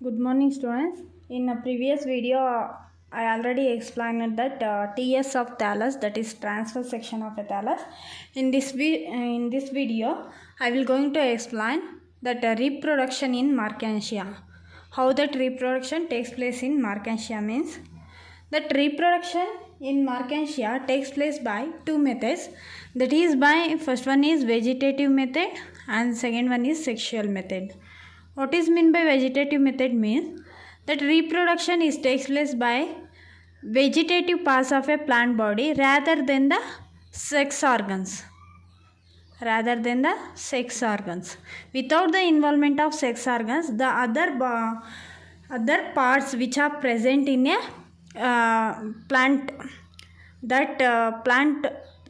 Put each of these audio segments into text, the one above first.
Good morning, students. In a previous video, I already explained that TS of thallus, that is transverse section of a thallus. In this video, I will going to explain that reproduction in Markantia. How that reproduction takes place in Markantia means that reproduction in Markantia takes place by two methods. That is by first one is vegetative method and second one is sexual method. What is meant by vegetative method means that reproduction takes place by vegetative parts of a plant body rather than the sex organs. Without the involvement of sex organs, the other parts which are present in a plant,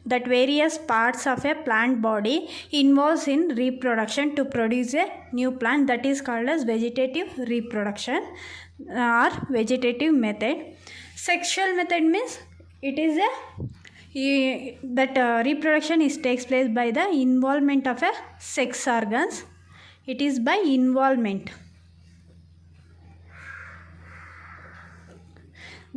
that various parts of a plant body involves in reproduction to produce a new plant, that is called as vegetative reproduction or vegetative method. Sexual method means it is reproduction takes place by the involvement of a sex organs. It is by involvement.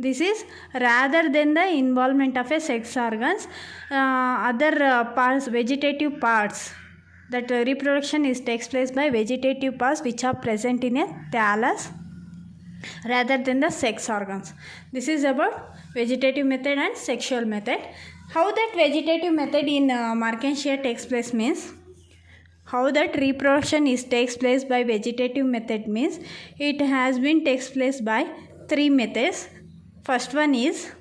This is rather than the involvement of a sex organs. Other parts, vegetative parts, that reproduction takes place by vegetative parts which are present in a thallus rather than the sex organs. This is about vegetative method and sexual method. How that vegetative method in Markantia takes place means, how that reproduction takes place by vegetative method means, it has been takes place by three methods. First one is,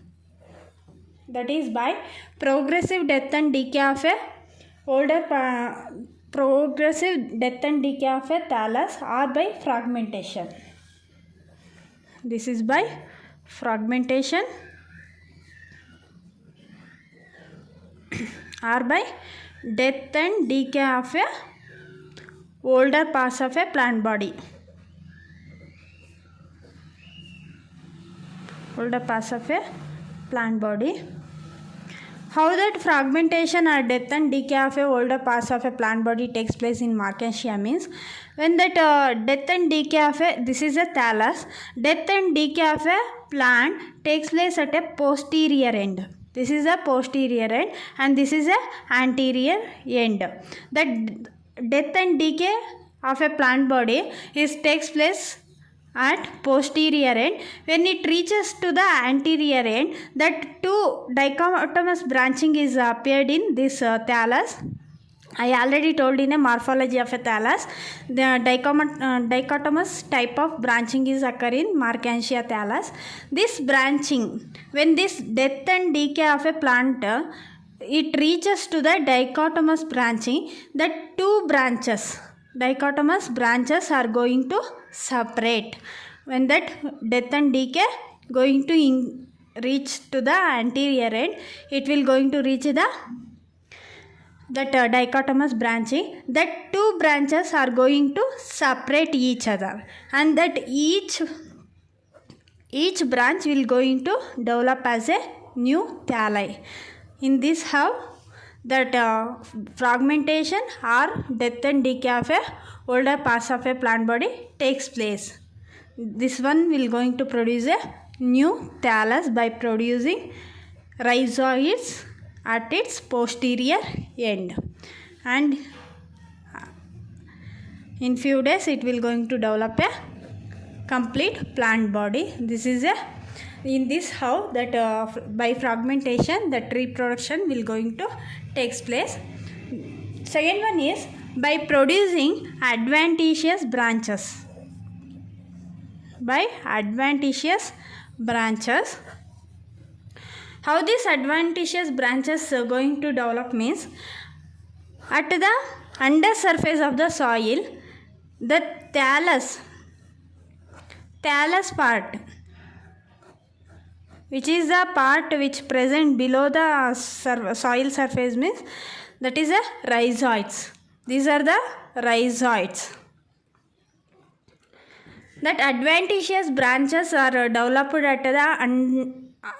that is by progressive death and decay of a thallus or by fragmentation. This is by fragmentation or by death and decay of a older parts of a plant body. Older parts of a plant body. How that fragmentation or death and decay of a older parts of a plant body takes place in Markantia means, when that death and decay of a, this is a thallus, death and decay of a plant takes place at a posterior end. This is a posterior end and this is a anterior end. That death and decay of a plant body takes place at posterior end. When it reaches to the anterior end, that two dichotomous branching is appeared in this thallus. I already told in a morphology of a thallus, the dichotomous type of branching is occur in Markantia thallus. This branching, when this death and decay of a plant it reaches to the dichotomous branching, that two dichotomous branches are going to separate. When that death and decay going to reach to the anterior end, it will going to reach that dichotomous branching. That two branches are going to separate each other, and that each branch will going to develop as a new thalli. In this how that fragmentation or death and decay of a older parts of a plant body takes place. This one will going to produce a new thallus by producing rhizoids at its posterior end, and in few days it will going to develop a complete plant body. This is in this how that by fragmentation that reproduction will going to takes place. Second one is by producing adventitious branches. By adventitious branches. How these adventitious branches are going to develop means, at the under surface of the soil, the thallus part, which is the part which present below the soil surface means, that is a rhizoids. These are the rhizoids. That adventitious branches are developed at the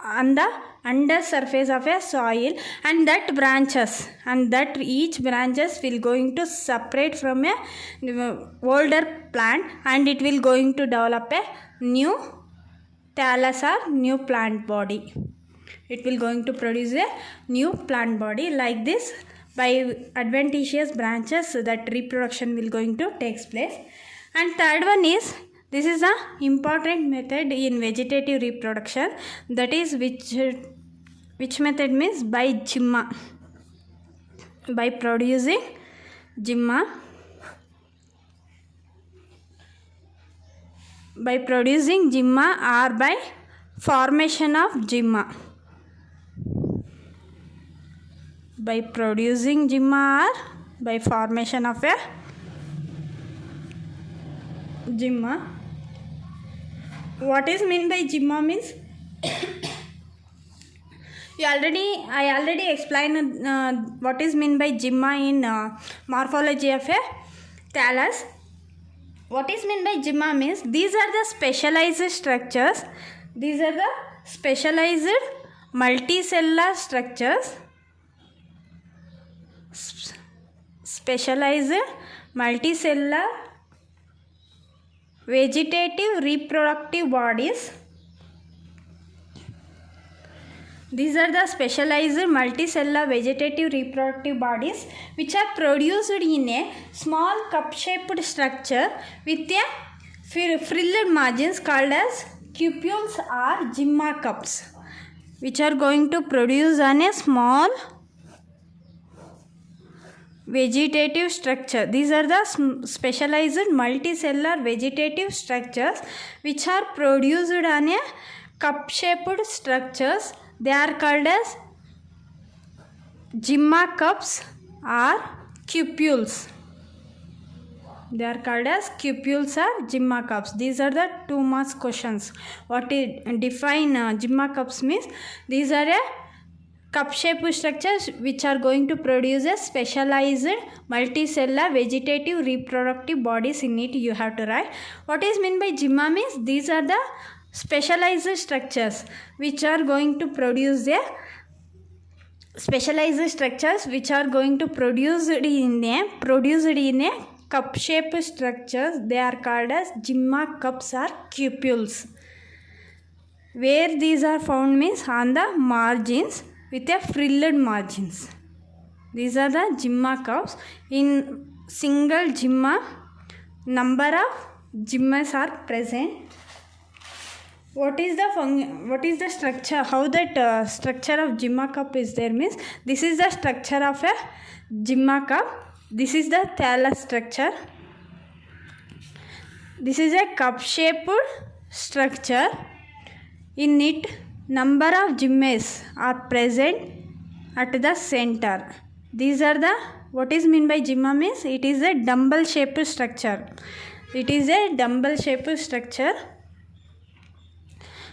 on the under surface of a soil, and that branches, and that each branches will going to separate from a older plant, and it will going to develop a new thallus or new plant body. It will going to produce a new plant body. Like this, by adventitious branches, that reproduction will going to takes place. And third one is, this is a important method in vegetative reproduction, that is which method means by zyma, by producing zyma, by producing zyma or by formation of zyma, by producing zyma or by formation of a zyma. What is meant by zyma means I already explained what is meant by zyma in morphology of a thallus. What is meant by zyma means these are the specialized structures. These are the specialized multicellular structures. Specialized multicellular vegetative reproductive bodies. These are the specialized multicellular vegetative reproductive bodies which are produced in a small cup-shaped structure with a frilled margins called as cupules or zyma cups, which are going to produce on a small vegetative structure. These are the specialized multicellular vegetative structures which are produced on a cup-shaped structures. They are called as zyma cups or cupules. They are called as cupules or zyma cups. These are the 2 marks questions. What is define zyma cups means? These are a cup-shaped structures which are going to produce a specialized multicellular vegetative reproductive bodies in it. You have to write. What is meant by zyma means? These are the specialized structures which are going to produce a specialized structures which are going to produce in a cup-shaped structures. They are called as zyma cups or cupules. Where these are found means on the margins with a frilled margins. These are the zyma cups. In single zyma, number of zymas are present. What is the structure? How that structure of zyma cup is there means? This is the structure of a zyma cup. This is the thallus structure. This is a cup-shaped structure. In it, number of zymas are present at the center. These are the, what is meant by zyma means? It is a dumbbell-shaped structure. It is a dumbbell-shaped structure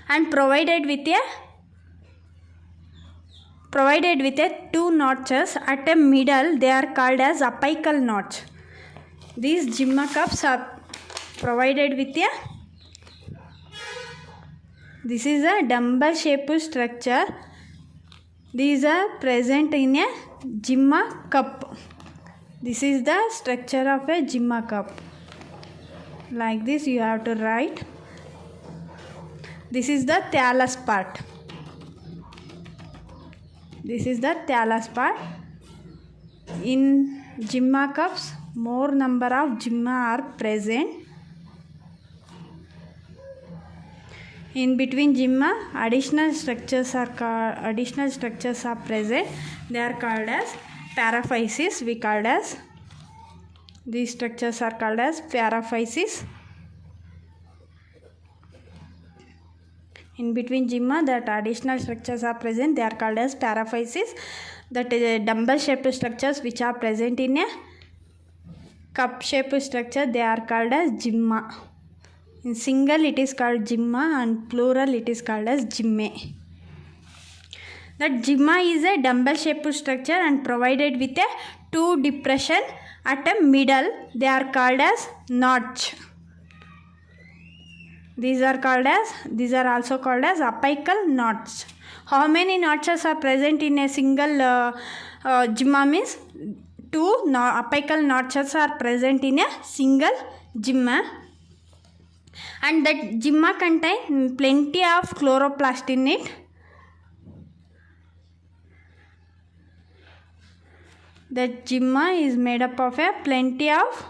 and provided with a 2 notches at a middle. They are called as apical notch. These zyma cups are provided with a, this is a dumbbell shaped structure. These are present in a zyma cup. This is the structure of a zyma cup. Like this you have to write. This is the thallus part. This is the thallus part. In zyma cups, more number of zyma are present. In between zyma, additional structures are present. They are called as paraphysis. We called as, these structures are called as paraphysis. In between zyma, that additional structures are present. They are called as paraphysis. That is a dumbbell-shaped structures which are present in a cup-shaped structure. They are called as zyma. In single, it is called zyma, and plural, it is called as zymae. That zyma is a dumbbell-shaped structure and provided with a 2 depression at a middle. They are called as notch. These are also called as apical knots. How many notches are present in a single gymma means two apical notches are present in a single gymma, and that gymma contain plenty of chloroplast in it. That gymma is made up of a plenty of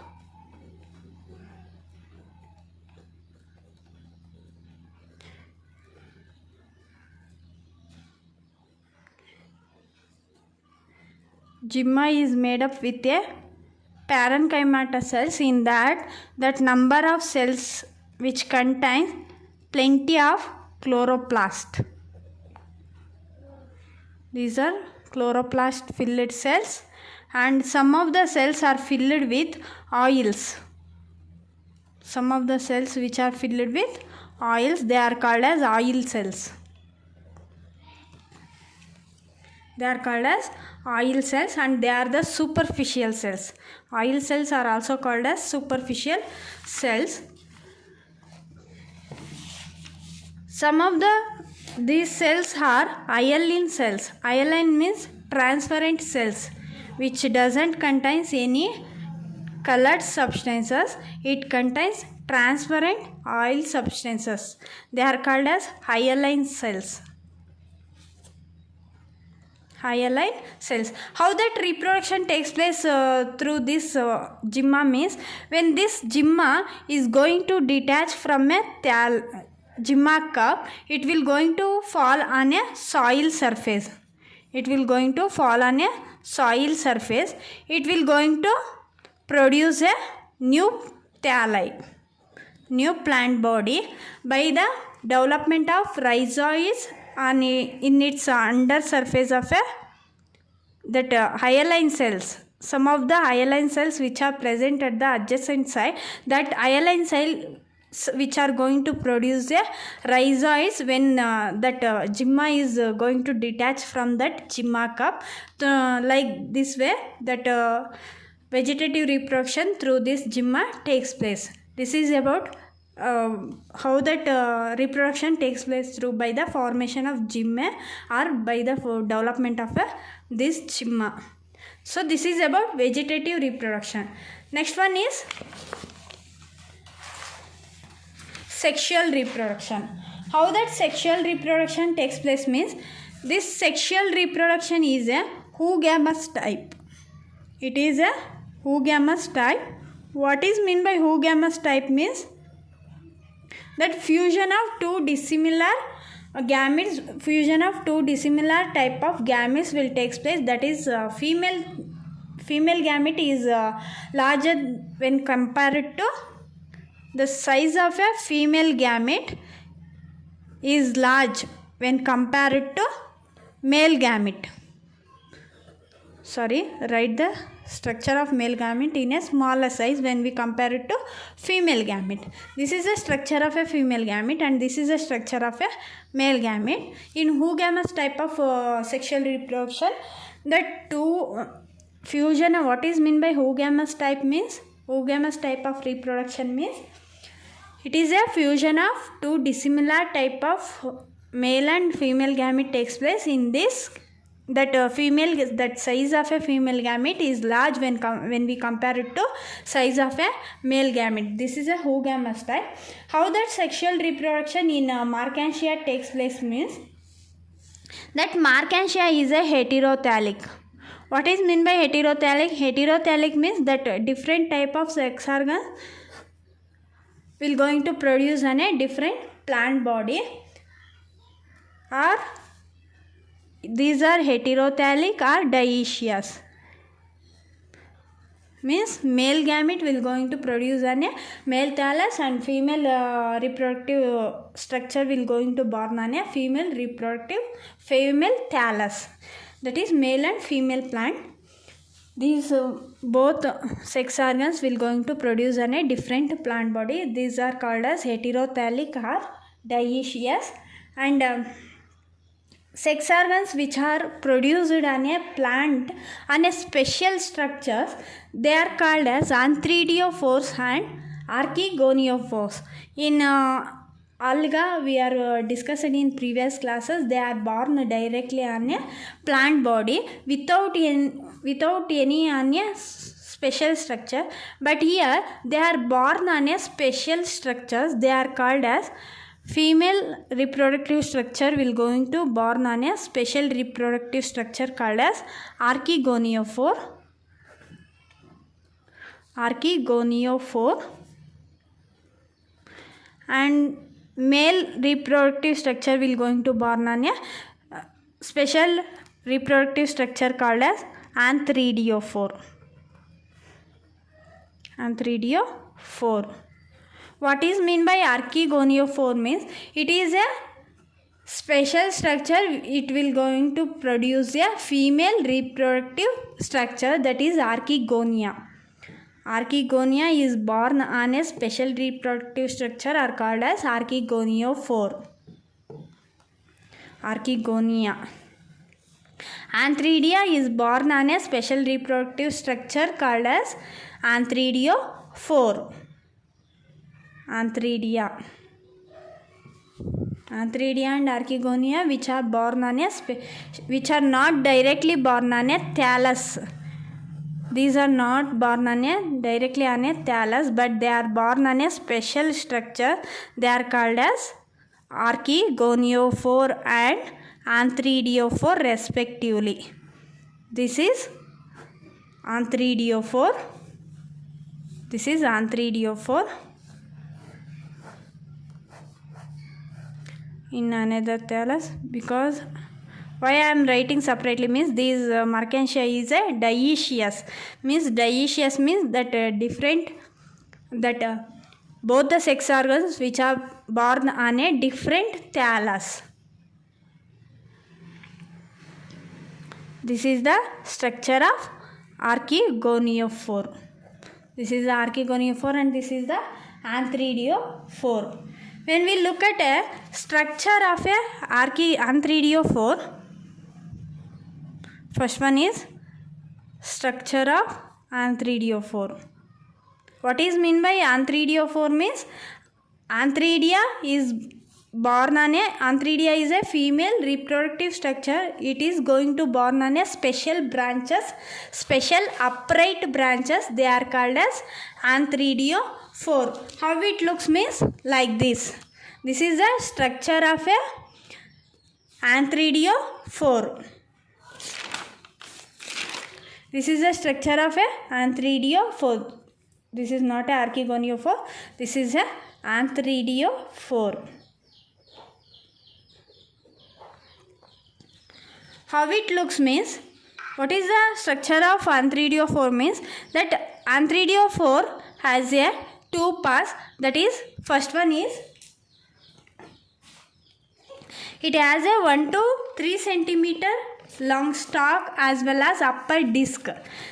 gymma is made up with a parenchyma cells. In that number of cells which contains plenty of chloroplast. These are chloroplast filled cells, and some of the cells are filled with oils. Some of the cells which are filled with oils, they are called as oil cells. They are called as oil cells, and they are the superficial cells. Oil cells are also called as superficial cells. Some of these cells are hyaline cells. Hyaline means transparent cells which doesn't contain any colored substances. It contains transparent oil substances. They are called as hyaline cells. Hyaline cells. How that reproduction takes place through this gymma means, when this gymma is going to detach from a gymma cup, it will going to fall on a soil surface. It will going to fall on a soil surface. It will going to produce a new thalli, new plant body, by the development of rhizoids in its under surface of hyaline cells. Some of the hyaline cells which are present at the adjacent side, that hyaline cell which are going to produce a rhizoids when that gymma is going to detach from that gymma cup. Like this way, that vegetative reproduction through this gymma takes place. This is about how that reproduction takes place through by the formation of gymma or by the development of this gymma. So this is about vegetative reproduction. Next one is sexual reproduction. How that sexual reproduction takes place means, this sexual reproduction is a oogamous type. It is a oogamous type. What is meant by oogamous type means, that fusion of two dissimilar gametes, fusion of two dissimilar type of gametes will take place. That is female gamete is larger when compared to the size of a female gamete is large when compared to male gamete. Write the structure of male gamete in a smaller size when we compare it to female gamete. This is the structure of a female gamete, and this is the structure of a male gamete. In oogamous type of sexual reproduction, the two fusion, what is meant by oogamous type means, oogamous type of reproduction means, it is a fusion of two dissimilar type of male and female gamete takes place. In this, that size of a female gamete is large when we compare it to size of a male gamete. This is a oogamous type. How that sexual reproduction in Marchantia takes place means, that Marchantia is a heterothallic. What is meant by heterothallic? Heterothallic means that different type of sex organs will going to produce a different plant body, or these are heterothallic or dioecious. Means male gamete will going to produce a male thallus, and female reproductive structure will going to born on a female thallus. That is male and female plant. These both sex organs will going to produce a different plant body. These are called as heterothallic or dioecious. And sex organs which are produced on a plant on a special structures, they are called as anthridiophores and archegoniophores. In alga we are discussed in previous classes. They are born directly on a plant body without any on a special structure, but here they are born on a special structures. They are called as female reproductive structure will going to born on a special reproductive structure called as archegoniophore. And male reproductive structure will going to born on a special reproductive structure called as anthridiophore. What is mean by archegoniophore means it is a special structure. It will going to produce a female reproductive structure, that is archegonia. Archegonia is born on a special reproductive structure are called as archegoniophore. Anthridia is born on a special reproductive structure called as anthridiophore. Anthridia and archegonia which are born on a which are not directly born on a thallus. These are not born on a directly on a thallus, but they are born on a special structure. They are called as archegoniophore and anthridiophore respectively. This is anthridiophore. In another thallus, because why I am writing separately means these Mertensia is a dioecious. Dioecious means that both the sex organs which are born on a different thallus. This is the structure of archegoniophore. This is the archegoniophore and this is the anthridiophore. When we look at a structure of a anthridiophore, first one is structure of anthridiophore. What is mean by anthridiophore means anthridia is born on a anthridia is a female reproductive structure. It is going to born on a special upright branches. They are called as anthridiophore. How it looks means like this. This is the structure of a anthridiophore. This is the structure of a anthridiophore. This is not a archegoniophore. This is a anthridiophore. How it looks means, what is the structure of anthridiophore means that anthridiophore has a two parts. That is, first one is it has a 1 to 3 centimeter long stalk as well as upper disc.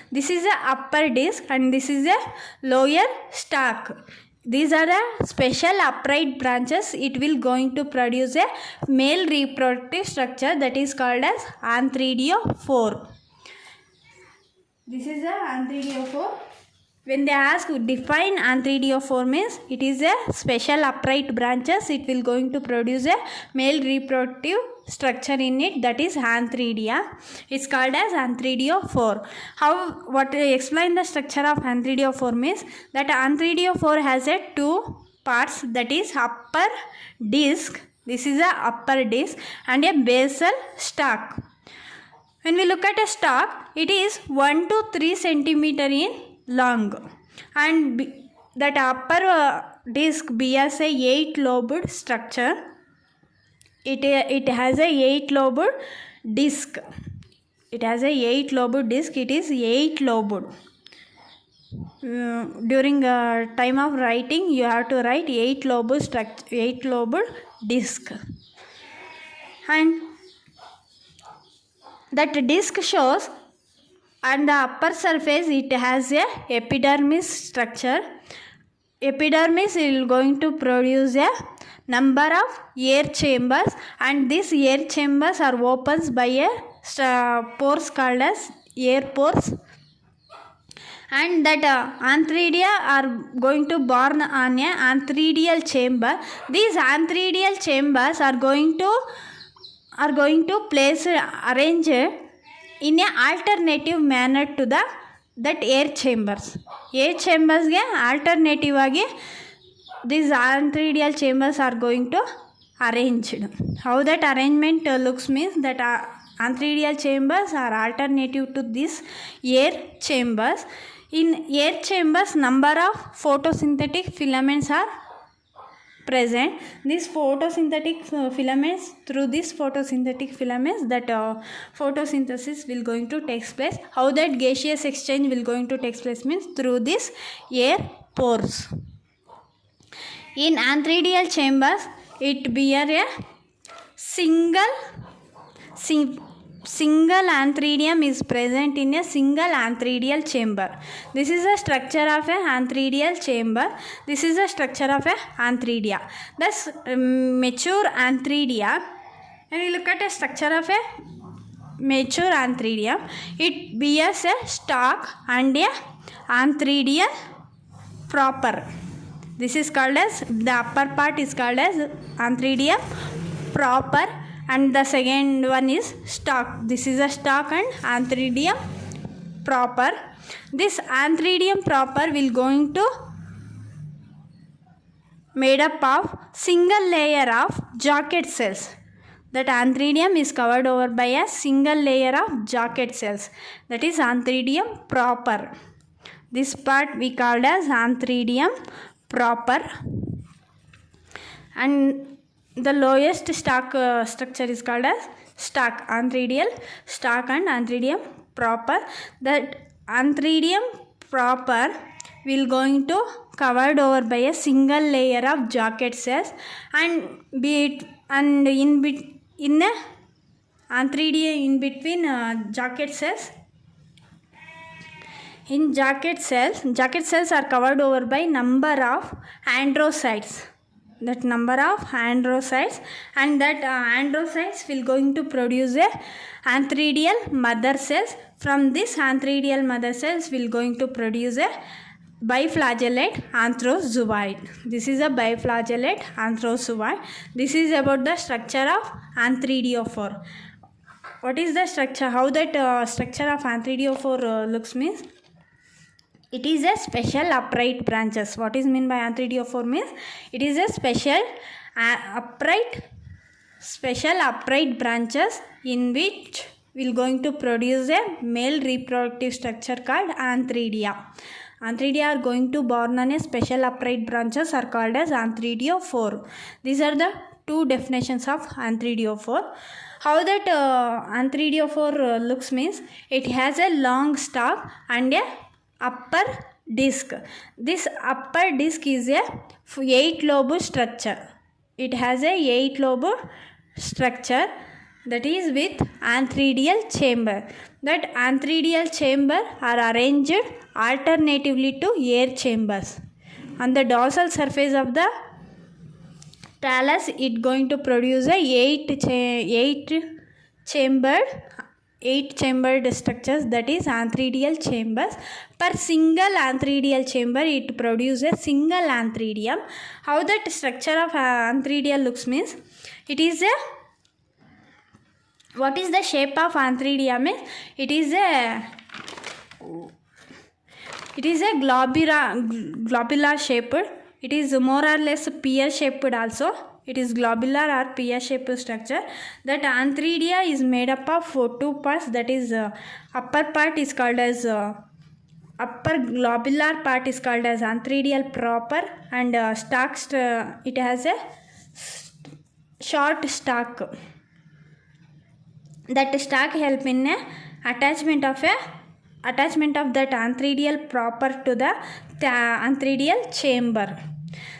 This is the upper disc and this is a lower stalk. These are the special upright branches. It will going to produce a male reproductive structure that is called as anthridiophore. This is the anthridiophore. When they ask define anthridiophore means it is a special upright branches. It will going to produce a male reproductive structure in it, that is anthridia. It's called as anthridiophore. What explain the structure of anthridiophore means that anthridiophore has a two parts, that is upper disc. This is a upper disc and a basal stalk. When we look at a stalk, it is 1 to 3 centimeter in long and that upper disc bears a 8-lobed structure. It has a 8-lobed disc. It has a 8-lobed disc. It is 8-lobed. During time of writing, you have to write 8-lobed structure, 8-lobed disc. And that disc shows on the upper surface it has a epidermis structure. Epidermis is going to produce a number of air chambers and these air chambers are opened by a pores called as air pores. and that antheridia are going to born on a antheridial chamber. These antheridial chambers are going to place arrange in a alternative manner to that air chambers ಗೆ alternative ಆಗಿ these antheridial chambers are going to arranged. How that arrangement looks means that antheridial chambers are alternative to these air chambers. In air chambers, number of photosynthetic filaments are present. These photosynthetic filaments, through these photosynthetic filaments, that photosynthesis will going to take place. How that gaseous exchange will going to take place means through this air pores. In antheridial chambers, it bear a single antheridium is present in a single antheridial chamber. This is a structure of a antheridial chamber. This is a structure of a antheridia. Thus mature antheridia, when we look at a structure of a mature antheridium, it bears a stalk and a antheridial proper. This is called as, the upper part is called as antheridium proper, and the second one is stalk. This is a stalk and antheridium proper. This antheridium proper will going to made up of single layer of jacket cells. That antheridium is covered over by a single layer of jacket cells. That is antheridium proper. This part we called as antheridium proper. And the lowest stalk structure is called as stalk, antheridial stalk and antheridium proper. That antheridium proper will going to covered over by a single layer of jacket cells, and in a antheridium in between jacket cells. In jacket cells are covered over by number of androcytes. That number of androcytes, and that androcytes will going to produce a antheridial mother cells. From this antheridial mother cells will going to produce a biflagellate anthrozooid. This is a biflagellate anthrozooid. This is about the structure of antheriophore. What is the structure? How that structure of antheriophore looks means, it is a special upright branches. What is meant by antheriophore means, it is a special upright branches in which will going to produce a male reproductive structure called antheridia. Antheridia are going to born on a special upright branches are called as antheriophore. These are the two definitions of antheriophore. How that antheriophore looks means, it has a long stalk and a upper disc. This upper disc is a 8-lobe structure. It has a 8-lobe structure, that is with antheridial chamber. That antheridial chamber are arranged alternatively to air chambers. On the dorsal surface of the thallus, it going to produce a 8-chambered structures, that is antheridial chambers. Per single antheridial chamber, it produces a single antheridium. How that structure of antheridial looks means, it is a, what is the shape of antheridium means, it is a globular shaped. It is more or less pear shaped also. It is globular or pear shaped structure. That antheridia is made up of 2 parts. That is upper part is called as upper globular part is called as antheridial proper, and it has a short stalk. That stalk help in a attachment of that antheridial proper to the antheridial chamber.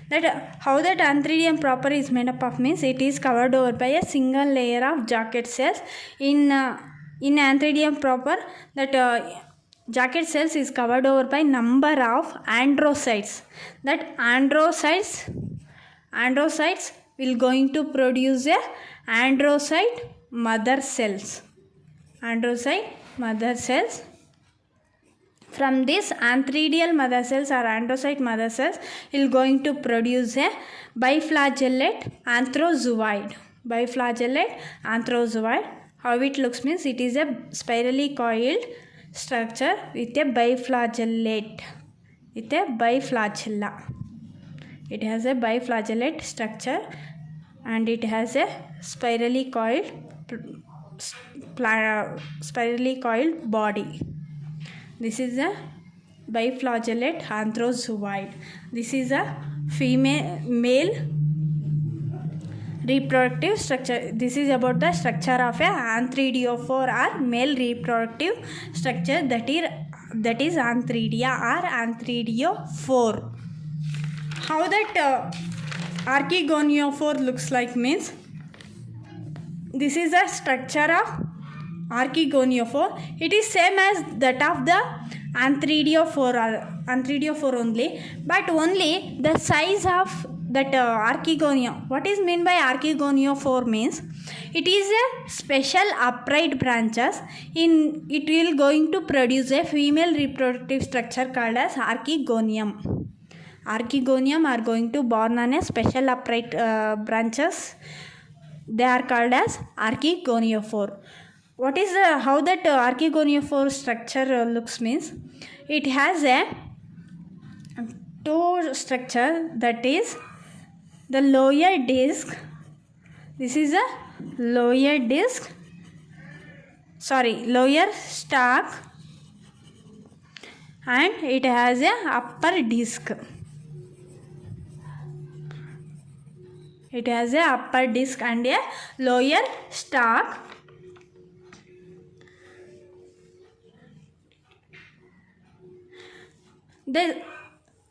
That how that antheridium proper is made up of means, it is covered over by a single layer of jacket cells. In antheridium proper, that jacket cells is covered over by number of androcytes. That androcytes will going to produce a androcyte mother cells. From this antheridial mother cells or androcyte mother cells will going to produce a biflagellate anthrozooid. Biflagellate anthrozooid. How it looks means it is a spirally coiled structure with a biflagellate. With a biflagella. It has a biflagellate structure and it has a spirally coiled body. This is a biflagellate anthrozooid. This is a male reproductive structure. This is about the structure of a antheridophore or male reproductive structure, that is antheridia or antheridophore. How that archegoniophore looks like means, this is a structure of archegoniophore. It is same as that of the antheridophore only, but only the size of that archegonia. What is meant by archegoniophore means, it is a special upright branches in it will going to produce a female reproductive structure called as archegonium. Archegonium are going to born on a special upright branches. They are called as archegoniophore. What is how that archegoniophore structure looks means, it has a toe structure, that is the lower disc. This is a lower stalk, and it has a upper disc. It has a upper disc and a lower stalk.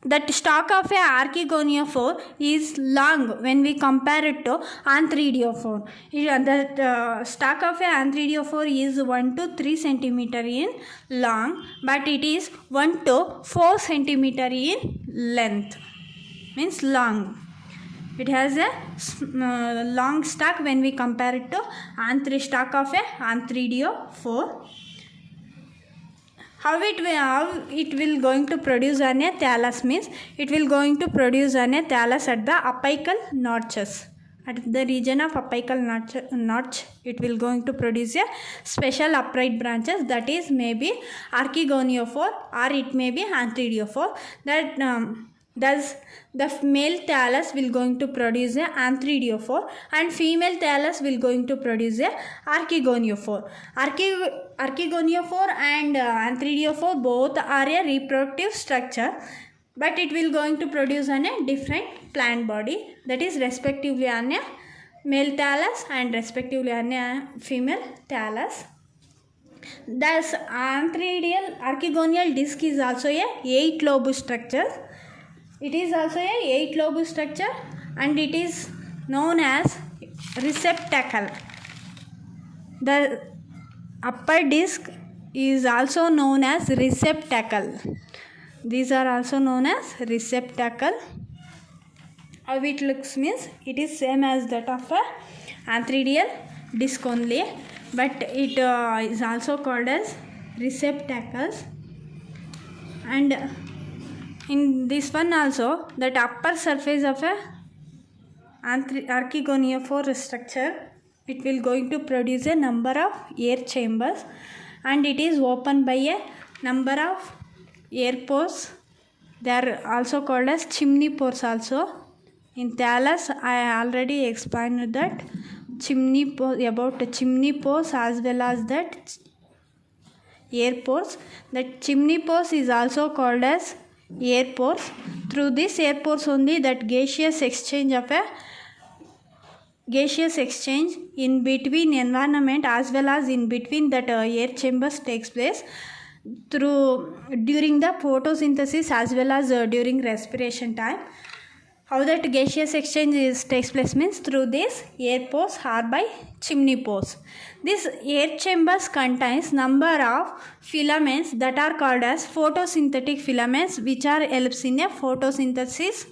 That stalk of a archegoniophore is long when we compare it to antheridophore. The stalk of a antheridophore is 1 to 3 centimeter in long, but it is 1 to 4 centimeter in length. Means long. It has a long stalk when we compare it to stalk of a antheridophore. How it will going to produce on a thallus means, it will going to produce on a thallus at the apical notches. At the region of apical notch, it will going to produce a special upright branches, that is maybe archegoniophore or it may be antheridophore. That thus the male thallus will going to produce a antheridophore and female thallus will going to produce a archegoniophore. Archegoniophore and antheridophore both are a reproductive structure, but it will going to produce on a different plant body, that is respectively on a male thallus and respectively on a female thallus. Thus archegonial disc is also a 8-lobe structure. It is also a 8-lobe structure and it is known as receptacle. The upper disc is also known as receptacle. These are also known as receptacle. How it looks means, it is same as that of a antheridial disc only, but it is also called as receptacles. And in this one also, that upper surface of a archegoniophore structure, it will going to produce a number of air chambers and it is opened by a number of air pores. They are also called as chimney pores also. In thallus, I already explained that about chimney pores as well as that air pores. That chimney pores is also called as air pores. Through this air pores only that gaseous exchange in between environment as well as in between that air chambers takes place during the photosynthesis as well as during respiration time. How that gaseous exchange takes place means through these air pores or by chimney pores. This air chambers contains number of filaments that are called as photosynthetic filaments, which are helps in a photosynthesis.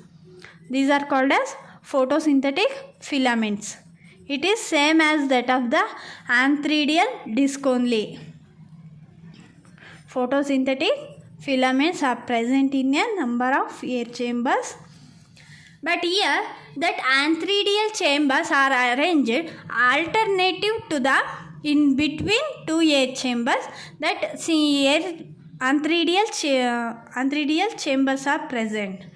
These are called as photosynthetic filaments. It is same as that of the antheridial disc only. Photosynthetic filaments are present in a number of air chambers. But here that antheridial chambers are arranged alternative to the in between two air chambers, that antheridial chambers are present.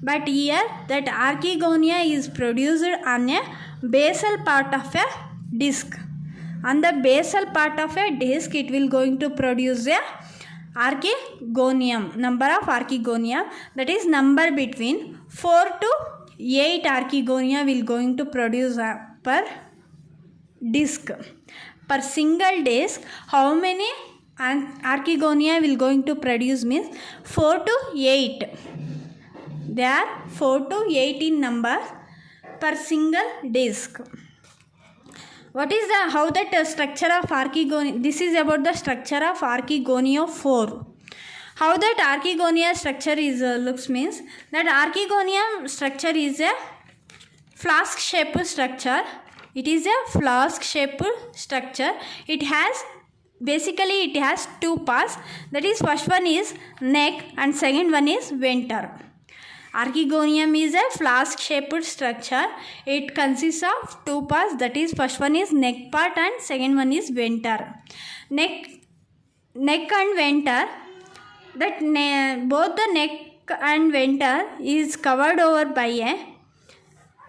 But here that archegonia is produced on a basal part of a disc. On the basal part of a disc, it will going to produce a archegonium, number of archegonium, that is number between 4 to 8 archegonia will going to produce per disc. Per single disc, how many archegonia will going to produce means 4 to 8. They are 4 to 8 in number per single disc. What is the how that structure of archegonia? This is about the structure of archegoniophore. How that archegonia structure is looks means that archegonium structure is a flask shaped structure. It is a flask shaped structure. It has basically two parts. That is, first one is neck and second one is venter. Archegonium is a flask shaped structure. It consists of two parts, that is, first one is neck part and second one is venter. Neck and venter, that both the neck and venter is covered over by a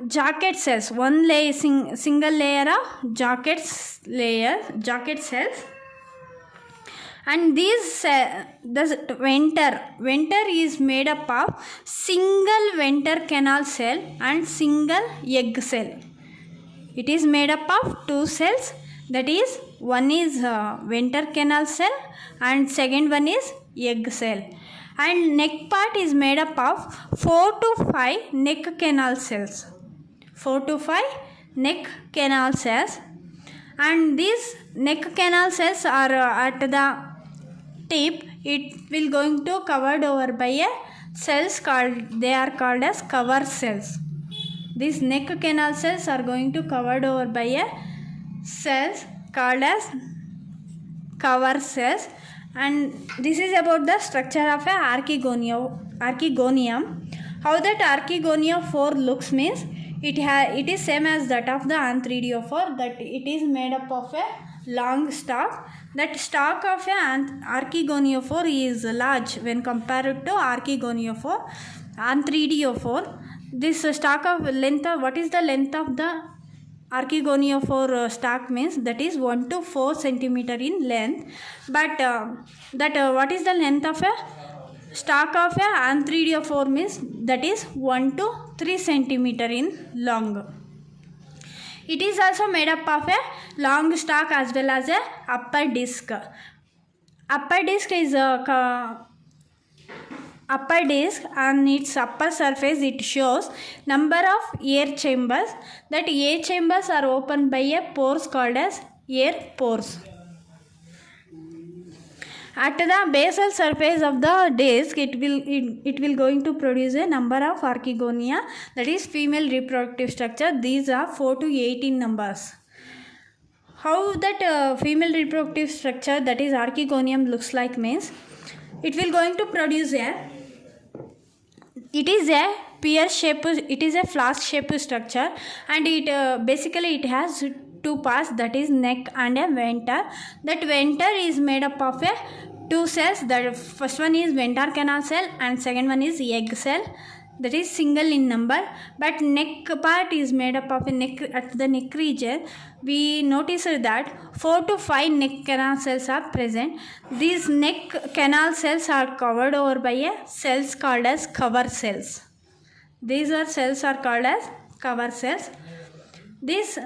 jacket cells, one layer, single layer of jacket cells. And these the venter is made up of single venter canal cell and single egg cell. It is made up of two cells, that is, one is venter canal cell and second one is egg cell. And neck part is made up of 4 to 5 neck canal cells. 4 to 5 neck canal cells. And these neck canal cells are at the tip. It will going to covered over by a cells they are called as cover cells. These neck canal cells are going to covered over by a cells called as cover cells. And this is about the structure of a archegonium. How that archegoniophore looks means it is same as that of the antheridophore, that it is made up of a long stalk. That stalk of an archegoniophore is large when compared to antheridophore. This stalk of length of, what is the length of the archegoniophore stalk means, that is 1 to 4 centimeter in length. But what is the length of a stalk of a antheridophore means, that is 1 to 3 centimeter in long. It is also made up of a long stalk as well as a upper disc. Upper disc is upper disc, and its upper surface it shows number of air chambers. That air chambers are opened by a pores called as air pores. At the basal surface of the disc, it will going to produce a number of archegonia, that is female reproductive structure. These are 4 to 8 in numbers. How that female reproductive structure, that is archegonium, looks like means, it will going to produce it is a pear shape, it is a flask shaped structure, and it basically it has two parts, that is neck and a venter. That venter is made up of a two cells. The first one is venter canal cell and second one is egg cell, that is single in number. But neck part is made up of a neck. At the neck region, we notice that 4 to 5 neck canal cells are present. These neck canal cells are covered over by a cells called as cover cells. These are cells are called as cover cells. This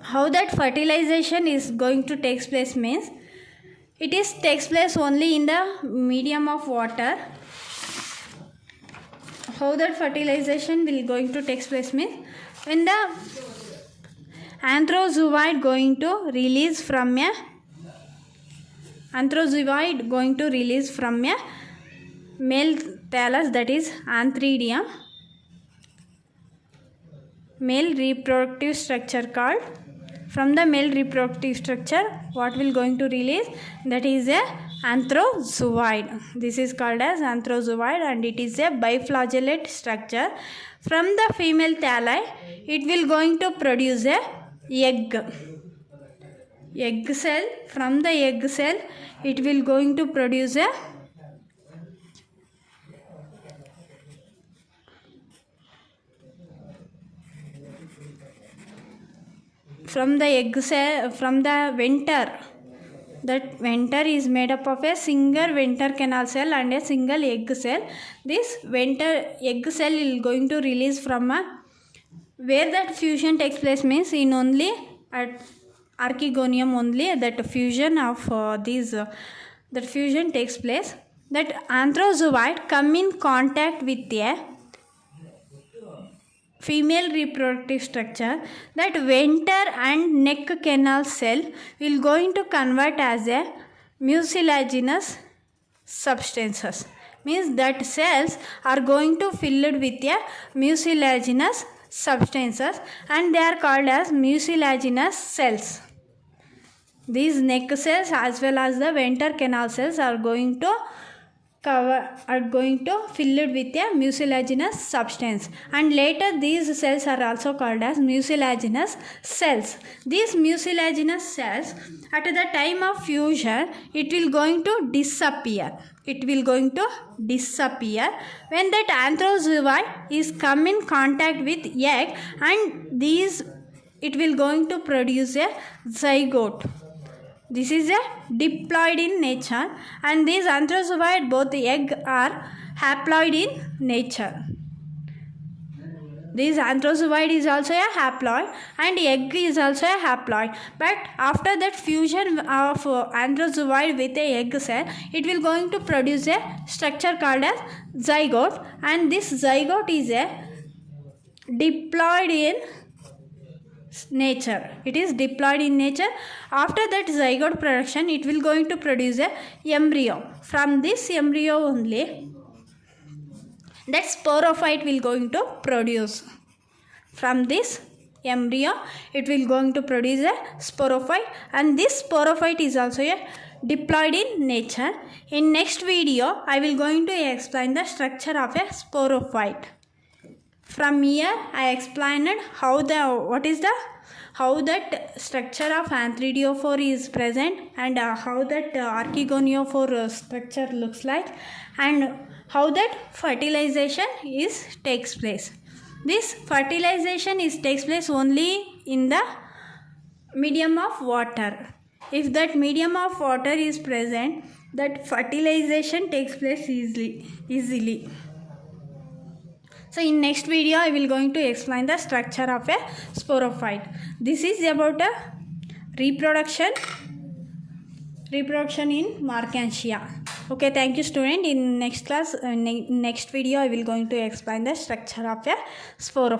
how that fertilization is going to take place means, it is takes place only in the medium of water. How that fertilization will going to take place means, when the anthrozooid going to release from a male thallus, that is antheridium, male reproductive structure called. From the male reproductive structure, what will going to release, that is a Anthrozoid. This is called as anthrozoid and it is a biflagellate structure. From the female thalli, it will going to produce a egg cell. From the egg cell, it will going to produce a from the egg cell, from the venter. That venter is made up of a single venter canal cell and a single egg cell. This venter egg cell is going to release from a where that fusion takes place means in only at archegonium only that fusion of that fusion takes place. That anthrozoid come in contact with a female reproductive structure. That venter and neck canal cell will going to convert as a mucilaginous substances. Means that cells are going to filled with a mucilaginous substances and they are called as mucilaginous cells. These neck cells as well as the venter canal cells are going to filled with a mucilaginous substance and later these cells are also called as mucilaginous cells. These mucilaginous cells at the time of fusion it will going to disappear. It will going to disappear when that anthrozoid is come in contact with egg and these it will going to produce a zygote. This is a diploid in nature and these anthrozoid both the egg are haploid in nature. This anthrozoid is also a haploid and egg is also a haploid. But after that fusion of anthrozoid with a egg cell, it will going to produce a structure called as zygote and this zygote is a diploid in nature. It is diploid in nature. After that zygote production it will going to produce a embryo. From this embryo only that sporophyte will going to produce. From this embryo it will going to produce a sporophyte and this sporophyte is also a diploid in nature. In next video I will going to explain the structure of a sporophyte. From here I explained how that structure of anthridiophore is present and how that archegoniophore structure looks like and how that fertilization takes place. This fertilization takes place only in the medium of water. If that medium of water is present, that fertilization takes place easily. So in next video I will going to explain the structure of a sporophyte. This is about a reproduction in Marchantia. Okay, thank you student. In next class, next video I will going to explain the structure of a sporophyte.